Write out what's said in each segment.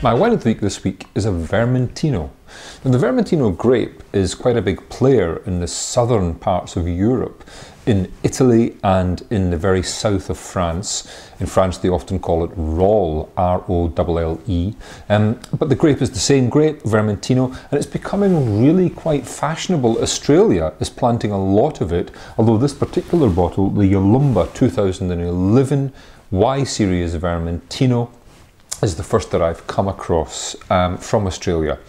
My wine of the week this week is a Vermentino. Now, the Vermentino grape is quite a big player in the southern parts of Europe, in Italy and in the very south of France. In France they often call it Rolle, R-O-L-L-E. But the grape is the same grape, Vermentino, and it's becoming really quite fashionable. Australia is planting a lot of it, although this particular bottle, the Yalumba 2011 Y Series Vermentino, is the first that I've come across from Australia.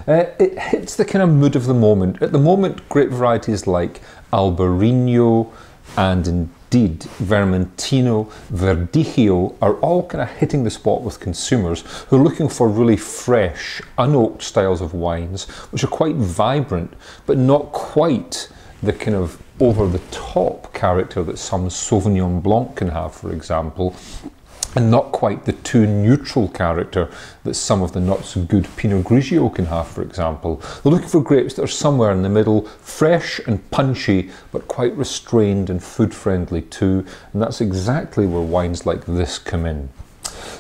It hits the kind of mood of the moment. At the moment, grape varieties like Albarino and indeed Vermentino, Verdicchio are all kind of hitting the spot with consumers who are looking for really fresh, unoaked styles of wines, which are quite vibrant, but not quite the kind of over-the-top character that some Sauvignon Blanc can have, for example, and not quite the too neutral character that some of the not so good Pinot Grigio can have, for example. They're looking for grapes that are somewhere in the middle, fresh and punchy, but quite restrained and food friendly too, and that's exactly where wines like this come in.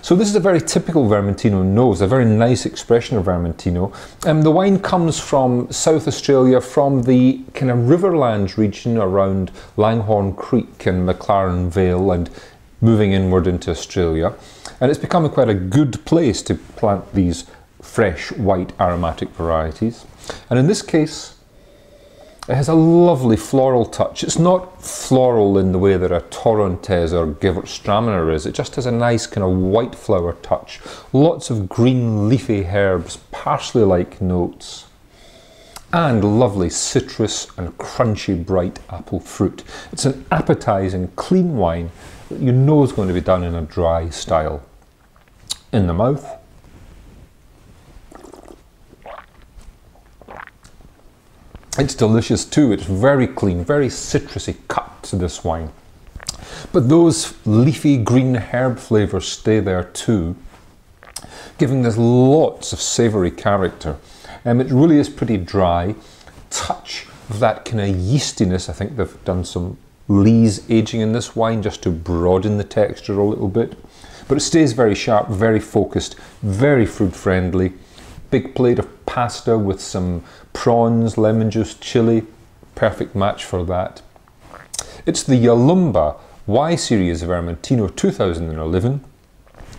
So this is a very typical Vermentino nose, a very nice expression of Vermentino. The wine comes from South Australia, from the kind of Riverlands region around Langhorne Creek and McLaren Vale, and moving inward into Australia, and it's becoming quite a good place to plant these fresh white aromatic varieties. And in this case it has a lovely floral touch. It's not floral in the way that a Torrontés or Gewürztraminer is. It just has a nice kind of white flower touch, lots of green leafy herbs, parsley-like notes, and lovely citrus and crunchy bright apple fruit. It's an appetizing clean wine that you know is going to be done in a dry style. In the mouth, it's delicious too. It's very clean, very citrusy cut to this wine, but those leafy green herb flavors stay there too, giving this lots of savory character. It really is pretty dry. Touch of that kind of yeastiness. I think they've done some lees aging in this wine just to broaden the texture a little bit, but it stays very sharp, very focused, very food friendly. Big plate of pasta with some prawns, lemon juice, chili, perfect match for that. It's the Yalumba Y Series Vermentino 2011.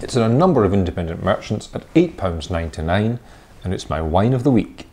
It's in a number of independent merchants at £8.99, and it's my wine of the week.